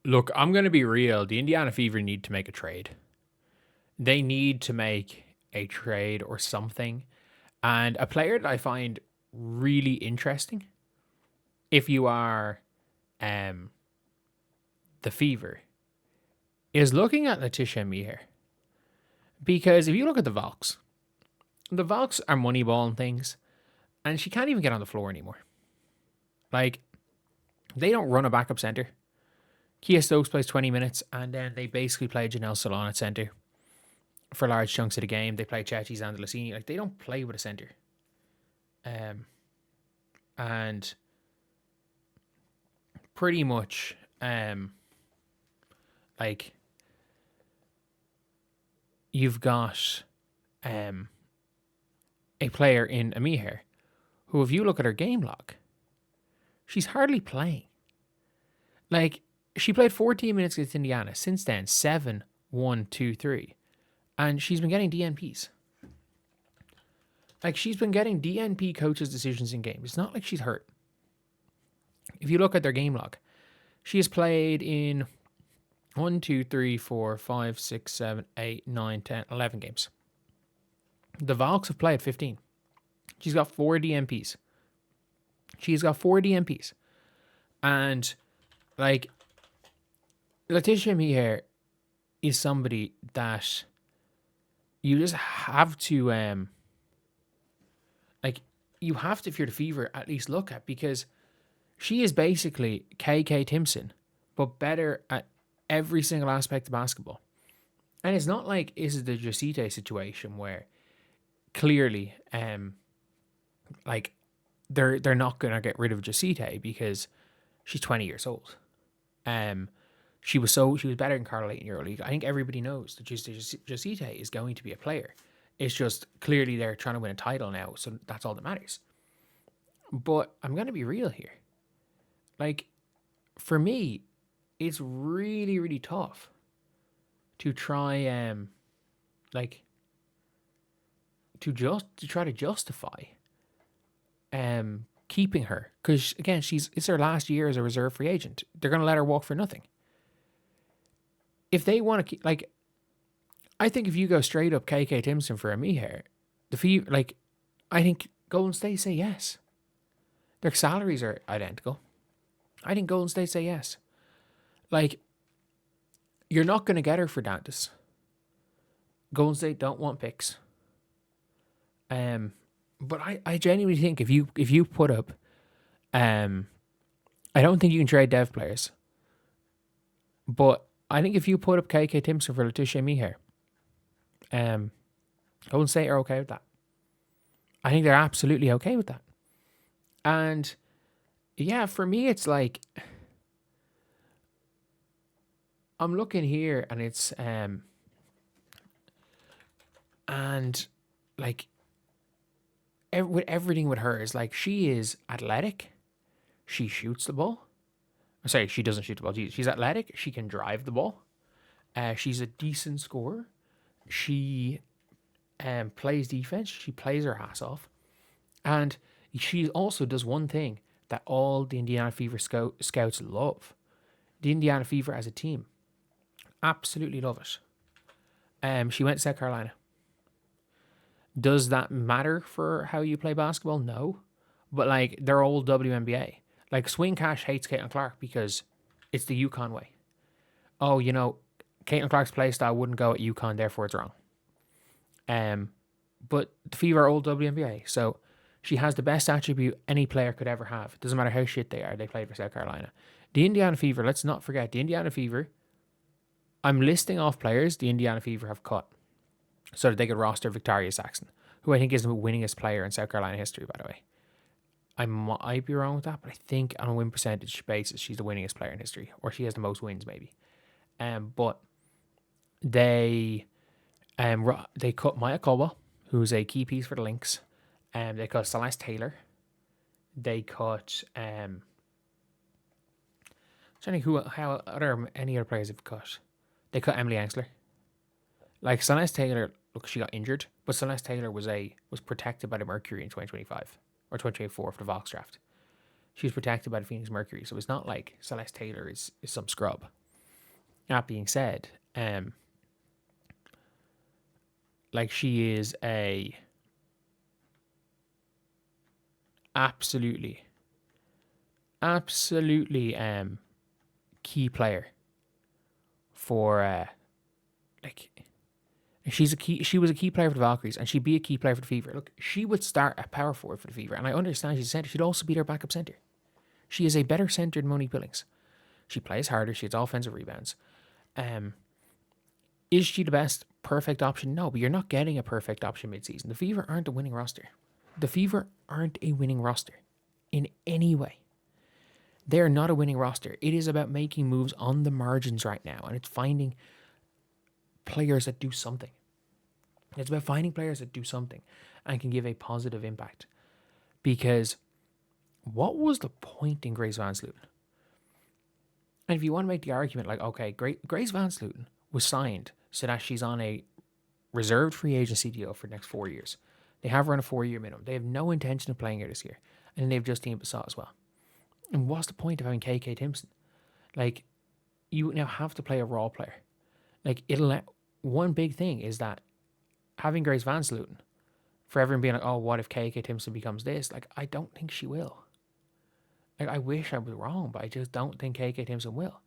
Look, I'm going to be real. The Indiana Fever need to make a trade. They need to make a trade or something. And a player that I find really interesting, if you are um, the Fever, is looking at Letitia Meaher. Because if you look at the Valks are moneyballing things, and she can't even get on the floor anymore. Like, they don't run a backup center. Kia Stokes plays 20 minutes, and then they basically play Janelle Solon at center for large chunks of the game. They play Chechi Zandalasini. Like, they don't play with a center. And pretty much, like, you've got a player in Amir who, if you look at her game log, she's hardly playing. Like, she played 14 minutes against Indiana. Since then, 7, 1, 2, 3. And she's been getting DNPs. Like, she's been getting DNP coaches' decisions in games. It's not like she's hurt. If you look at their game log, she has played in 1, 2, 3, 4, 5, 6, 7, 8, 9, 10, 11 games. The Valks have played 15. She's got 4 DNPs. She's got 4 DNPs. And, like, Letitia Meaher is somebody that you just have to, you have to, if you're the Fever, at least look at, because she is basically KK Timpson, but better at every single aspect of basketball. And it's not like this is the Josite situation where clearly, they're not gonna get rid of Josite because she's 20 years old. She was better in Carolina in EuroLeague. I think everybody knows that Josite is going to be a player. It's just clearly they're trying to win a title now, so that's all that matters. But I'm gonna be real here. Like, for me, it's really, really tough to try to try to justify keeping her, because again, it's her last year as a reserve free agent. They're gonna let her walk for nothing. If they want to keep, like, I think if you go straight up KK Timpson for a Meaher, I think Golden State say yes. Their salaries are identical. I think Golden State say yes. Like, you're not going to get her for Dantas. Golden State don't want picks. But I genuinely think if you put up, I don't think you can trade dev players. But I think if you put up KK Timpson for Letitia Meaher, Golden State are okay with that. I think they're absolutely okay with that. And yeah, for me, it's like, I'm looking here and it's, and like, with everything with her is like, she is athletic. She shoots the ball. I'm sorry, she doesn't shoot the ball. She's athletic. She can drive the ball. She's a decent scorer. She plays defense. She plays her ass off. And she also does one thing that all the Indiana Fever scouts love. The Indiana Fever as a team absolutely love it. She went to South Carolina. Does that matter for how you play basketball? No. But, like, they're all WNBA. Like, Swing Cash hates Caitlin Clark because it's the UConn way. Oh, Caitlin Clark's play style wouldn't go at UConn, therefore it's wrong. But the Fever are all WNBA, so she has the best attribute any player could ever have. It doesn't matter how shit they are. They played for South Carolina. The Indiana Fever, let's not forget, the Indiana Fever, I'm listing off players the Indiana Fever have cut so that they could roster Victoria Saxon, who I think is the winningest player in South Carolina history, by the way. I might be wrong with that, but I think on a win percentage basis, she's the winningest player in history, or she has the most wins, maybe. But they cut Maya Caldwell, who's a key piece for the Lynx. They cut Celeste Taylor. They cut trying to think any other players have cut. They cut Emily Ensler. Like, Celeste Taylor, look, she got injured, but Celeste Taylor was protected by the Mercury in 2025 or 2024 for the Vox draft. She was protected by the Phoenix Mercury, so it's not like Celeste Taylor is some scrub. That being said, like she is a absolutely, absolutely key player for like she was a key player for the Valkyries, and she'd be a key player for the Fever. Look, she would start at power forward for the Fever, and I understand she's a centre. She'd also be their backup centre. She is a better centre than Monique Billings. She plays harder. She has offensive rebounds. Is she the best perfect option? No, but you're not getting a perfect option mid-season. The Fever aren't a winning roster. The Fever aren't a winning roster in any way. They're not a winning roster. It is about making moves on the margins right now, and it's finding players that do something. It's about finding players that do something and can give a positive impact. Because what was the point in Grace Van Sloten? And if you want to make the argument like, okay, Grace Van Sloten was signed so that she's on a reserved free agency deal for the next 4 years. They have her on a 4-year minimum. They have no intention of playing her this year. And then they have Justine Bassat as well. And what's the point of having KK Timpson? Like, you now have to play a raw player. Like, one big thing is that having Grace Van Sloten, for everyone being like, oh, what if KK Timpson becomes this? Like, I don't think she will. Like, I wish I was wrong, but I just don't think KK Timpson will.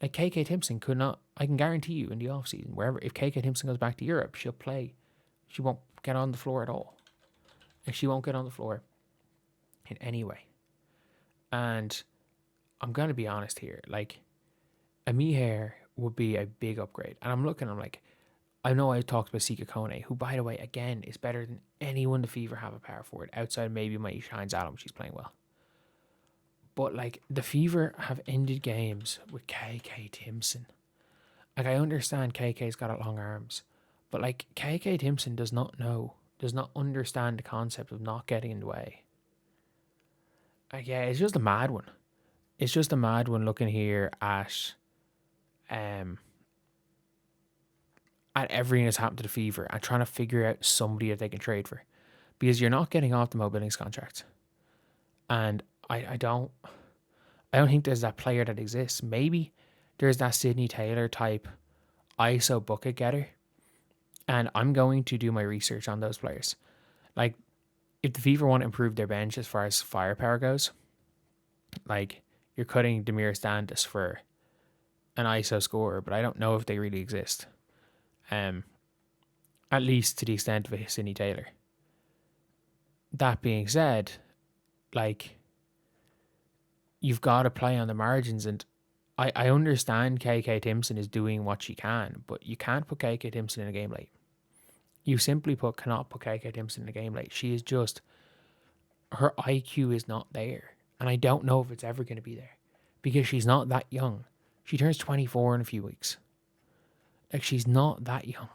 Like, KK Timpson could not, I can guarantee you in the offseason, wherever, if KK Timpson goes back to Europe, she'll play. She won't get on the floor at all. Like, she won't get on the floor in any way. And I'm going to be honest here. Like, a Mihair would be a big upgrade. And I'm like, I know I talked about Sika Kone, who, by the way, again, is better than anyone the Fever have a power forward, outside maybe my Shines Adam. She's playing well. But, like, the Fever have ended games with KK Timpson. Like, I understand KK's got long arms. But, like, KK Timpson does not understand the concept of not getting in the way. Yeah, it's just a mad one. It's just a mad one looking here at everything that's happened to the Fever and trying to figure out somebody that they can trade for. Because you're not getting off the Mo Billings contract. And I don't think there's that player that exists. Maybe there's that Sydney Taylor type ISO bucket getter. And I'm going to do my research on those players. Like, if the Fever want to improve their bench as far as firepower goes, like, you're cutting Demir Standis for an ISO scorer, but I don't know if they really exist. At least to the extent of a Sydney Taylor. That being said, like, you've got to play on the margins, and I understand KK Timpson is doing what she can, but you can't put KK Timpson in a game late. You simply cannot put KK Timpson in a game late. She is just, her IQ is not there. And I don't know if it's ever going to be there. Because she's not that young. She turns 24 in a few weeks. Like, she's not that young.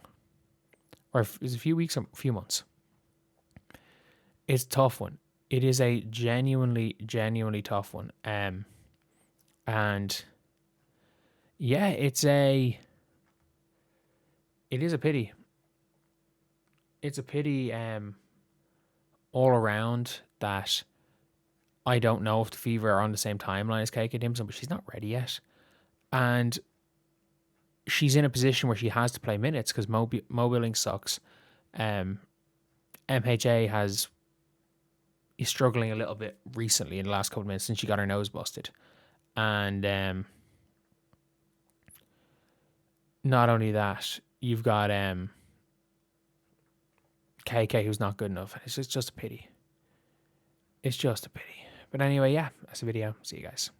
Or it's a few weeks or a few months. It's a tough one. It is a genuinely, genuinely tough one. And yeah, it is a pity. It's a pity all around that I don't know if the Fever are on the same timeline as KK Timpson, but she's not ready yet. And she's in a position where she has to play minutes because Mo Billings sucks. MHA is struggling a little bit recently in the last couple of minutes since she got her nose busted. And not only that, you've got KK who's not good enough. It's just a pity. It's just a pity. But anyway, yeah, that's the video. See you guys.